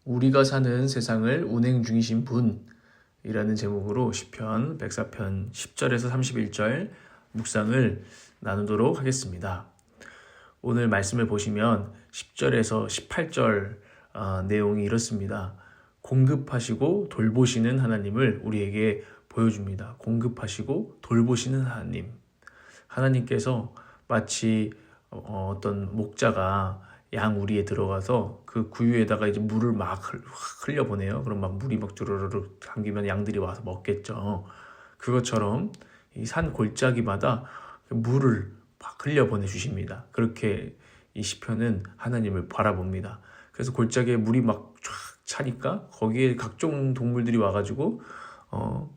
우리가 사는 세상을 운행 중이신 분이라는 제목으로 시편 104편 10절에서 31절 묵상을 나누도록 하겠습니다. 오늘 말씀을 보시면 10절에서 18절 내용이 이렇습니다. 공급하시고 돌보시는 하나님을 우리에게 보여줍니다. 공급하시고 돌보시는 하나님. 하나님께서 마치 어떤 목자가 양 우리에 들어가서 그 구유에다가 이제 물을 막 흘려보내요. 그럼 막 물이 막 주르륵 당기면 양들이 와서 먹겠죠. 그것처럼 이 산 골짜기마다 물을 막 흘려보내 주십니다. 그렇게 이 시편은 하나님을 바라봅니다. 그래서 골짜기에 물이 막 쫙 차니까 거기에 각종 동물들이 와가지고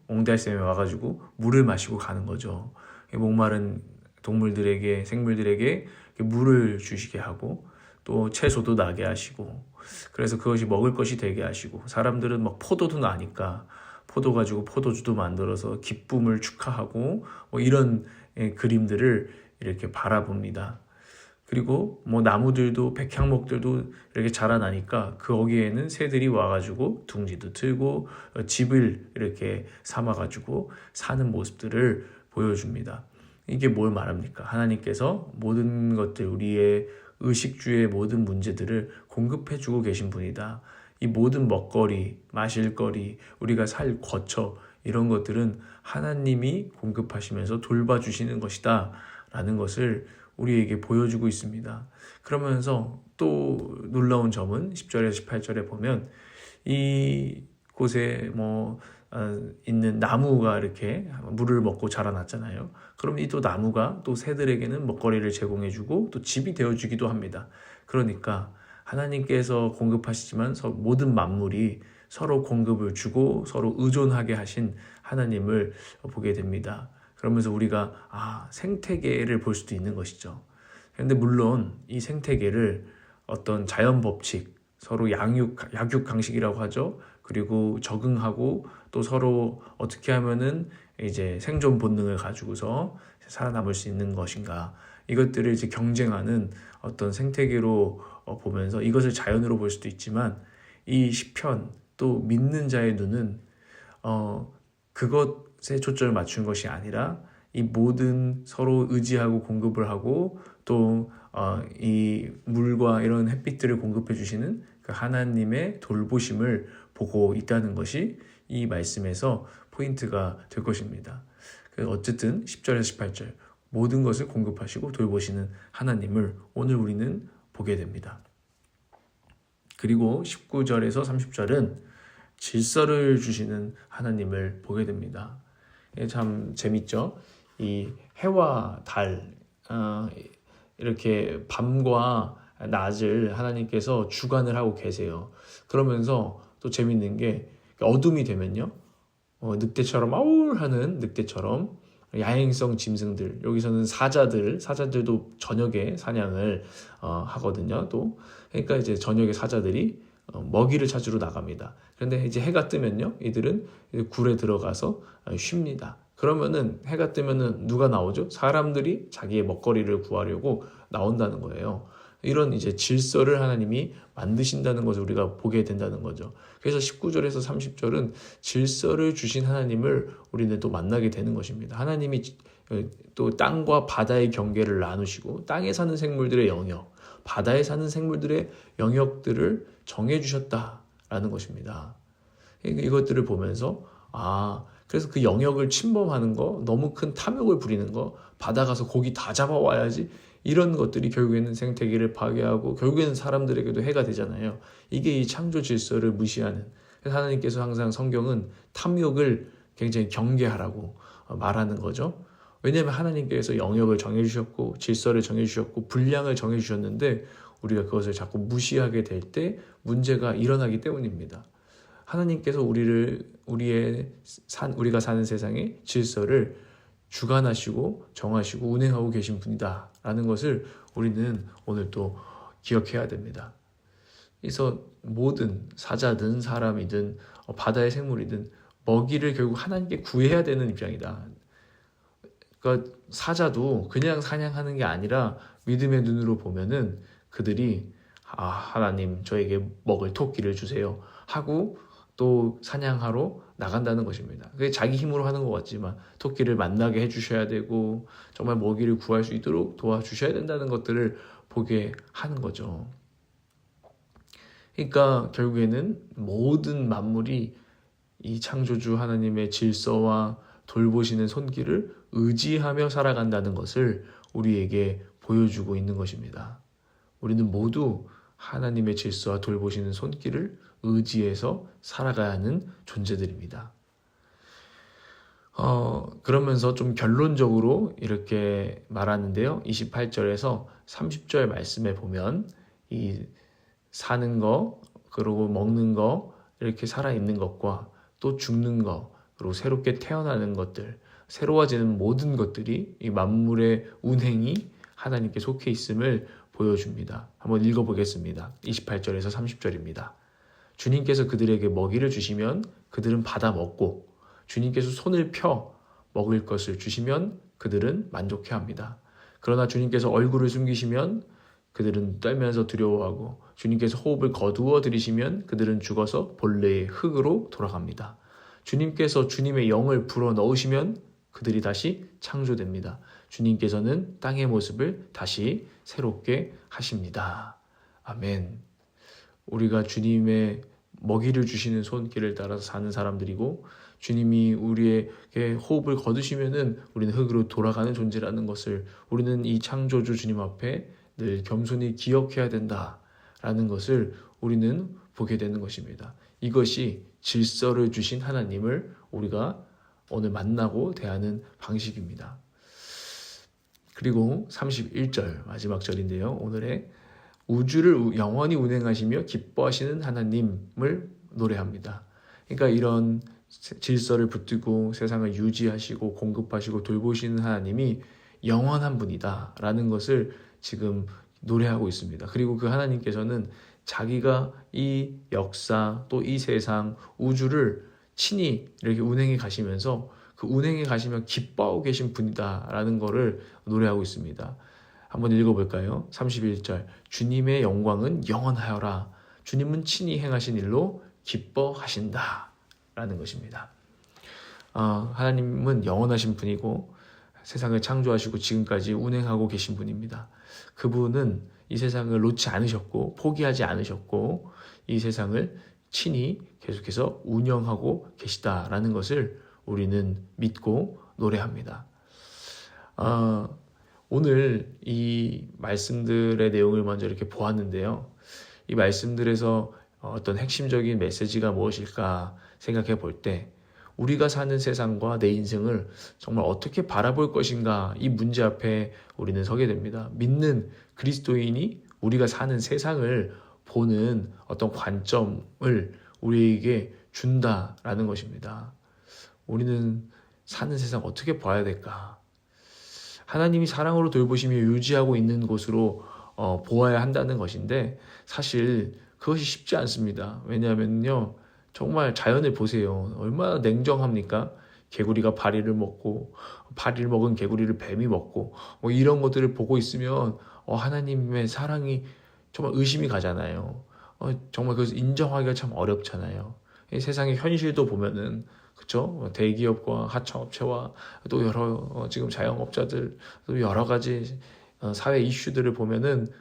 옹달샘에 와가지고 물을 마시고 가는 거죠. 목마른 동물들에게 생물들에게 물을 주시게 하고 또 채소도 나게 하시고 그래서 그것이 먹을 것이 되게 하시고 사람들은 막 포도도 나니까 포도 가지고 포도주도 만들어서 기쁨을 축하하고 뭐 이런 그림들을 이렇게 바라봅니다. 그리고 뭐 나무들도 백향목들도 이렇게 자라나니까 거기에는 새들이 와가지고 둥지도 틀고 집을 이렇게 삼아가지고 사는 모습들을 보여줍니다. 이게 뭘 말합니까? 하나님께서 모든 것들 우리의 의식주의 모든 문제들을 공급해주고 계신 분이다. 이 모든 먹거리, 마실거리, 우리가 살 거처 이런 것들은 하나님이 공급하시면서 돌봐주시는 것이다 라는 것을 우리에게 보여주고 있습니다. 그러면서 또 놀라운 점은 10절에서 18절에 보면 이곳에 있는 나무가 이렇게 물을 먹고 자라났잖아요. 그럼 이 또 나무가 또 새들에게는 먹거리를 제공해주고 또 집이 되어주기도 합니다. 그러니까 하나님께서 공급하시지만 모든 만물이 서로 공급을 주고 서로 의존하게 하신 하나님을 보게 됩니다. 그러면서 우리가 생태계를 볼 수도 있는 것이죠. 그런데 물론 이 생태계를 어떤 자연 법칙, 서로 약육강식이라고 하죠. 그리고 적응하고 또 서로 어떻게 하면은 이제 생존 본능을 가지고서 살아남을 수 있는 것인가. 이것들을 이제 경쟁하는 어떤 생태계로 보면서 이것을 자연으로 볼 수도 있지만 이 시편 또 믿는 자의 눈은 그것에 초점을 맞춘 것이 아니라 이 모든 서로 의지하고 공급을 하고 또 이 물과 이런 햇빛들을 공급해 주시는 그 하나님의 돌보심을 보고 있다는 것이 이 말씀에서 포인트가 될 것입니다. 어쨌든 10절에서 18절 모든 것을 공급하시고 돌보시는 하나님을 오늘 우리는 보게 됩니다. 그리고 19절에서 30절은 질서를 주시는 하나님을 보게 됩니다. 참 재밌죠? 이 해와 달 이렇게 밤과 낮을 하나님께서 주관을 하고 계세요. 그러면서 또 재밌는 게 어둠이 되면요. 늑대처럼 아울하는 늑대처럼 야행성 짐승들, 여기서는 사자들도 저녁에 사냥을 하거든요. 또 그러니까 이제 저녁에 사자들이 먹이를 찾으러 나갑니다. 그런데 이제 해가 뜨면요, 이들은 굴에 들어가서 쉽니다. 그러면은 해가 뜨면은 누가 나오죠? 사람들이 자기의 먹거리를 구하려고 나온다는 거예요. 이런 이제 질서를 하나님이 만드신다는 것을 우리가 보게 된다는 거죠. 그래서 19절에서 30절은 질서를 주신 하나님을 우리는 또 만나게 되는 것입니다. 하나님이 또 땅과 바다의 경계를 나누시고 땅에 사는 생물들의 영역, 바다에 사는 생물들의 영역들을 정해주셨다라는 것입니다. 이것들을 보면서 그래서 그 영역을 침범하는 거, 너무 큰 탐욕을 부리는 거, 바다 가서 고기 다 잡아와야지, 이런 것들이 결국에는 생태계를 파괴하고 결국에는 사람들에게도 해가 되잖아요. 이게 이 창조 질서를 무시하는, 그래서 하나님께서 항상 성경은 탐욕을 굉장히 경계하라고 말하는 거죠. 왜냐하면 하나님께서 영역을 정해주셨고 질서를 정해주셨고 분량을 정해주셨는데 우리가 그것을 자꾸 무시하게 될 때 문제가 일어나기 때문입니다. 하나님께서 우리가 사는 세상의 질서를 주관하시고 정하시고 운행하고 계신 분이다 라는 것을 우리는 오늘 또 기억해야 됩니다. 그래서 모든 사자든 사람이든 바다의 생물이든 먹이를 결국 하나님께 구해야 되는 입장이다. 그러니까 사자도 그냥 사냥하는 게 아니라 믿음의 눈으로 보면은 그들이 하나님 저에게 먹을 토끼를 주세요 하고 또 사냥하러 나간다는 것입니다. 그게 자기 힘으로 하는 것 같지만 토끼를 만나게 해주셔야 되고 정말 먹이를 구할 수 있도록 도와주셔야 된다는 것들을 보게 하는 거죠. 그러니까 결국에는 모든 만물이 이 창조주 하나님의 질서와 돌보시는 손길을 의지하며 살아간다는 것을 우리에게 보여주고 있는 것입니다. 우리는 모두 하나님의 질서와 돌보시는 손길을 의지해서 살아가야 하는 존재들입니다. 그러면서 좀 결론적으로 이렇게 말하는데요. 28절에서 30절 말씀에 보면 이 사는 거, 그리고 먹는 거, 이렇게 살아있는 것과 또 죽는 거, 그리고 새롭게 태어나는 것들, 새로워지는 모든 것들이 이 만물의 운행이 하나님께 속해 있음을 보여줍니다. 한번 읽어보겠습니다. 28절에서 30절입니다. 주님께서 그들에게 먹이를 주시면 그들은 받아 먹고 주님께서 손을 펴 먹을 것을 주시면 그들은 만족해합니다. 그러나 주님께서 얼굴을 숨기시면 그들은 떨면서 두려워하고 주님께서 호흡을 거두어 들이시면 그들은 죽어서 본래의 흙으로 돌아갑니다. 주님께서 주님의 영을 불어 넣으시면 그들이 다시 창조됩니다. 주님께서는 땅의 모습을 다시 새롭게 하십니다. 아멘. 우리가 주님의 먹이를 주시는 손길을 따라서 사는 사람들이고 주님이 우리에게 호흡을 거두시면은 우리는 흙으로 돌아가는 존재라는 것을 우리는 이 창조주 주님 앞에 늘 겸손히 기억해야 된다라는 것을 우리는 보게 되는 것입니다. 이것이 질서를 주신 하나님을 우리가 오늘 만나고 대하는 방식입니다. 그리고 31절 마지막 절인데요. 오늘의 우주를 영원히 운행하시며 기뻐하시는 하나님을 노래합니다. 그러니까 이런 질서를 붙들고 세상을 유지하시고 공급하시고 돌보시는 하나님이 영원한 분이다라는 것을 지금 노래하고 있습니다. 그리고 그 하나님께서는 자기가 이 역사 또 이 세상 우주를 친히 이렇게 운행해 가시면서 그 운행해 가시며 기뻐하고 계신 분이다라는 것을 노래하고 있습니다. 한번 읽어볼까요? 31절 주님의 영광은 영원하여라. 주님은 친히 행하신 일로 기뻐하신다 라는 것입니다. 하나님은 영원하신 분이고 세상을 창조하시고 지금까지 운행하고 계신 분입니다. 그분은 이 세상을 놓지 않으셨고 포기하지 않으셨고 이 세상을 친히 계속해서 운영하고 계시다라는 것을 우리는 믿고 노래합니다. 오늘 이 말씀들의 내용을 먼저 이렇게 보았는데요. 이 말씀들에서 어떤 핵심적인 메시지가 무엇일까 생각해 볼 때 우리가 사는 세상과 내 인생을 정말 어떻게 바라볼 것인가 이 문제 앞에 우리는 서게 됩니다. 믿는 그리스도인이 우리가 사는 세상을 보는 어떤 관점을 우리에게 준다라는 것입니다. 우리는 사는 세상 어떻게 봐야 될까? 하나님이 사랑으로 돌보시며 유지하고 있는 곳으로 보아야 한다는 것인데 사실 그것이 쉽지 않습니다. 왜냐하면요. 정말 자연을 보세요. 얼마나 냉정합니까? 개구리가 파리를 먹고 파리를 먹은 개구리를 뱀이 먹고 뭐 이런 것들을 보고 있으면 하나님의 사랑이 정말 의심이 가잖아요. 정말 그것을 인정하기가 참 어렵잖아요. 이 세상의 현실도 보면은 그렇죠? 대기업과 하청업체와 또 여러 지금 자영업자들 또 여러 가지 사회 이슈들을 보면은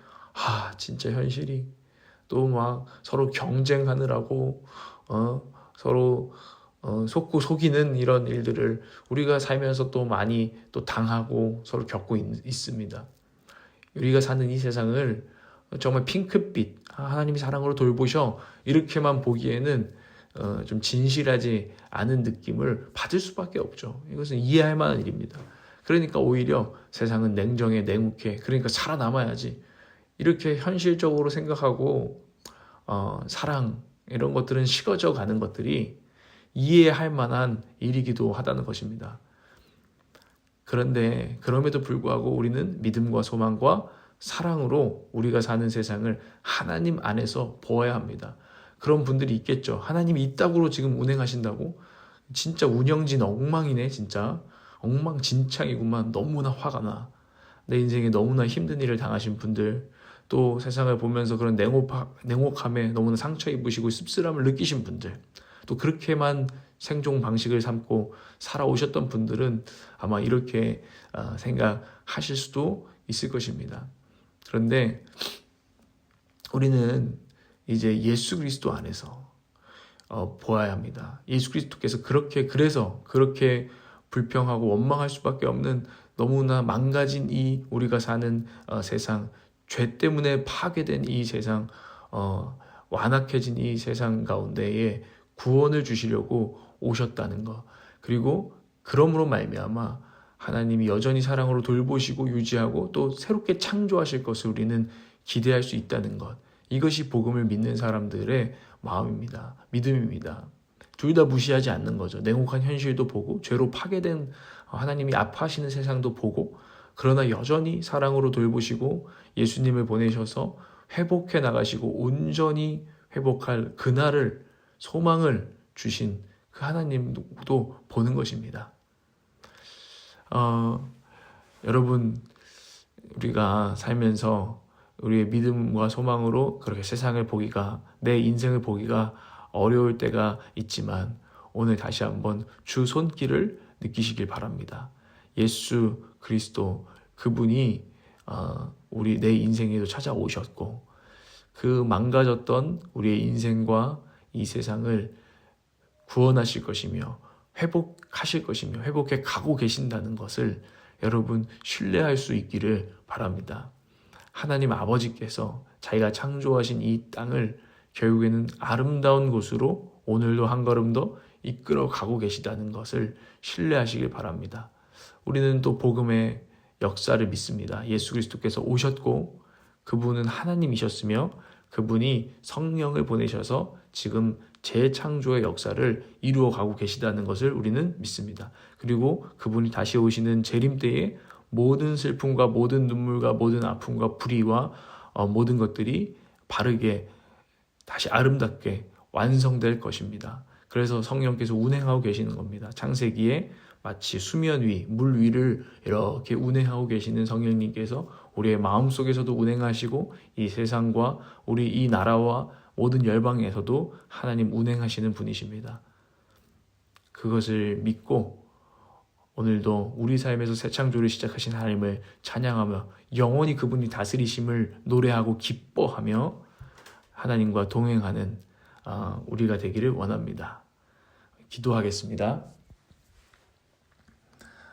진짜 현실이 또 막 서로 경쟁하느라고 서로 속고 속이는 이런 일들을 우리가 살면서 또 많이 또 당하고 서로 겪고 있습니다. 우리가 사는 이 세상을 정말 핑크빛 하나님이 사랑으로 돌보셔 이렇게만 보기에는 좀 진실하지 않은 느낌을 받을 수밖에 없죠. 이것은 이해할 만한 일입니다. 그러니까 오히려 세상은 냉정해 냉혹해 그러니까 살아남아야지 이렇게 현실적으로 생각하고 사랑 이런 것들은 식어져 가는 것들이 이해할 만한 일이기도 하다는 것입니다. 그런데 그럼에도 불구하고 우리는 믿음과 소망과 사랑으로 우리가 사는 세상을 하나님 안에서 보아야 합니다. 그런 분들이 있겠죠. 하나님이 이따구로 지금 운행하신다고? 진짜 운영진 엉망이네 진짜. 엉망진창이구만. 너무나 화가 나. 내 인생에 너무나 힘든 일을 당하신 분들, 또 세상을 보면서 그런 냉혹함에 너무나 상처 입으시고 씁쓸함을 느끼신 분들, 또 그렇게만 생존 방식을 삼고 살아오셨던 분들은 아마 이렇게 생각하실 수도 있을 것입니다. 그런데 우리는 이제 예수 그리스도 안에서 보아야 합니다. 예수 그리스도께서 그래서 그렇게 불평하고 원망할 수밖에 없는 너무나 망가진 이 우리가 사는 세상, 죄 때문에 파괴된 이 세상, 완악해진 이 세상 가운데에 구원을 주시려고 오셨다는 것, 그리고 그러므로 말미암아 하나님이 여전히 사랑으로 돌보시고 유지하고 또 새롭게 창조하실 것을 우리는 기대할 수 있다는 것, 이것이 복음을 믿는 사람들의 마음입니다. 믿음입니다. 둘 다 무시하지 않는 거죠. 냉혹한 현실도 보고 죄로 파괴된 하나님이 아파하시는 세상도 보고, 그러나 여전히 사랑으로 돌보시고 예수님을 보내셔서 회복해 나가시고 온전히 회복할 그날을 소망을 주신 그 하나님도 보는 것입니다. 여러분, 우리가 살면서 우리의 믿음과 소망으로 그렇게 세상을 보기가, 내 인생을 보기가 어려울 때가 있지만 오늘 다시 한번 주 손길을 느끼시길 바랍니다. 예수 그리스도, 그분이 내 인생에도 찾아오셨고 그 망가졌던 우리의 인생과 이 세상을 구원하실 것이며 회복하실 것이며 회복해 가고 계신다는 것을 여러분 신뢰할 수 있기를 바랍니다. 하나님 아버지께서 자기가 창조하신 이 땅을 결국에는 아름다운 곳으로 오늘도 한 걸음 더 이끌어 가고 계시다는 것을 신뢰하시길 바랍니다. 우리는 또 복음의 역사를 믿습니다. 예수 그리스도께서 오셨고 그분은 하나님이셨으며 그분이 성령을 보내셔서 지금 재창조의 역사를 이루어 가고 계시다는 것을 우리는 믿습니다. 그리고 그분이 다시 오시는 재림 때에 모든 슬픔과 모든 눈물과 모든 아픔과 불의와 모든 것들이 바르게 다시 아름답게 완성될 것입니다. 그래서 성령께서 운행하고 계시는 겁니다. 창세기에 마치 수면 위, 물 위를 이렇게 운행하고 계시는 성령님께서 우리의 마음속에서도 운행하시고 이 세상과 우리 이 나라와 모든 열방에서도 하나님 운행하시는 분이십니다. 그것을 믿고 오늘도 우리 삶에서 새 창조를 시작하신 하나님을 찬양하며 영원히 그분이 다스리심을 노래하고 기뻐하며 하나님과 동행하는 우리가 되기를 원합니다. 기도하겠습니다.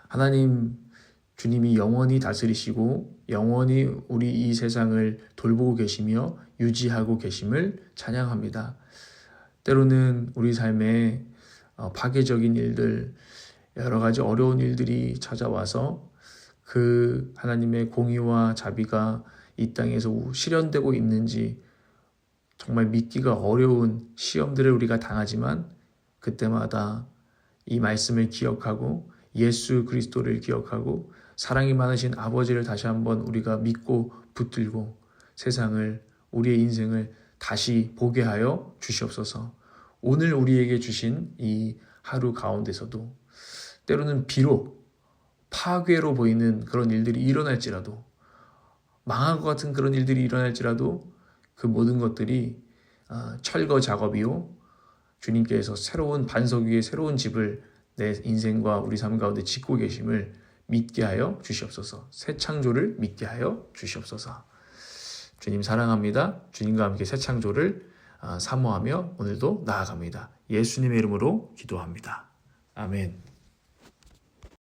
하나님, 주님이 영원히 다스리시고 영원히 우리 이 세상을 돌보고 계시며 유지하고 계심을 찬양합니다. 때로는 우리 삶에 파괴적인 일들, 여러 가지 어려운 일들이 찾아와서 그 하나님의 공의와 자비가 이 땅에서 실현되고 있는지 정말 믿기가 어려운 시험들을 우리가 당하지만 그때마다 이 말씀을 기억하고 예수 그리스도를 기억하고 사랑이 많으신 아버지를 다시 한번 우리가 믿고 붙들고 세상을, 우리의 인생을 다시 보게 하여 주시옵소서. 오늘 우리에게 주신 이 하루 가운데서도 때로는 비록 파괴로 보이는 그런 일들이 일어날지라도, 망할 것 같은 그런 일들이 일어날지라도 그 모든 것들이 철거 작업이요, 주님께서 새로운 반석 위에 새로운 집을 내 인생과 우리 삶 가운데 짓고 계심을 믿게 하여 주시옵소서. 새 창조를 믿게 하여 주시옵소서. 주님 사랑합니다. 주님과 함께 새 창조를 사모하며 오늘도 나아갑니다. 예수님의 이름으로 기도합니다. 아멘.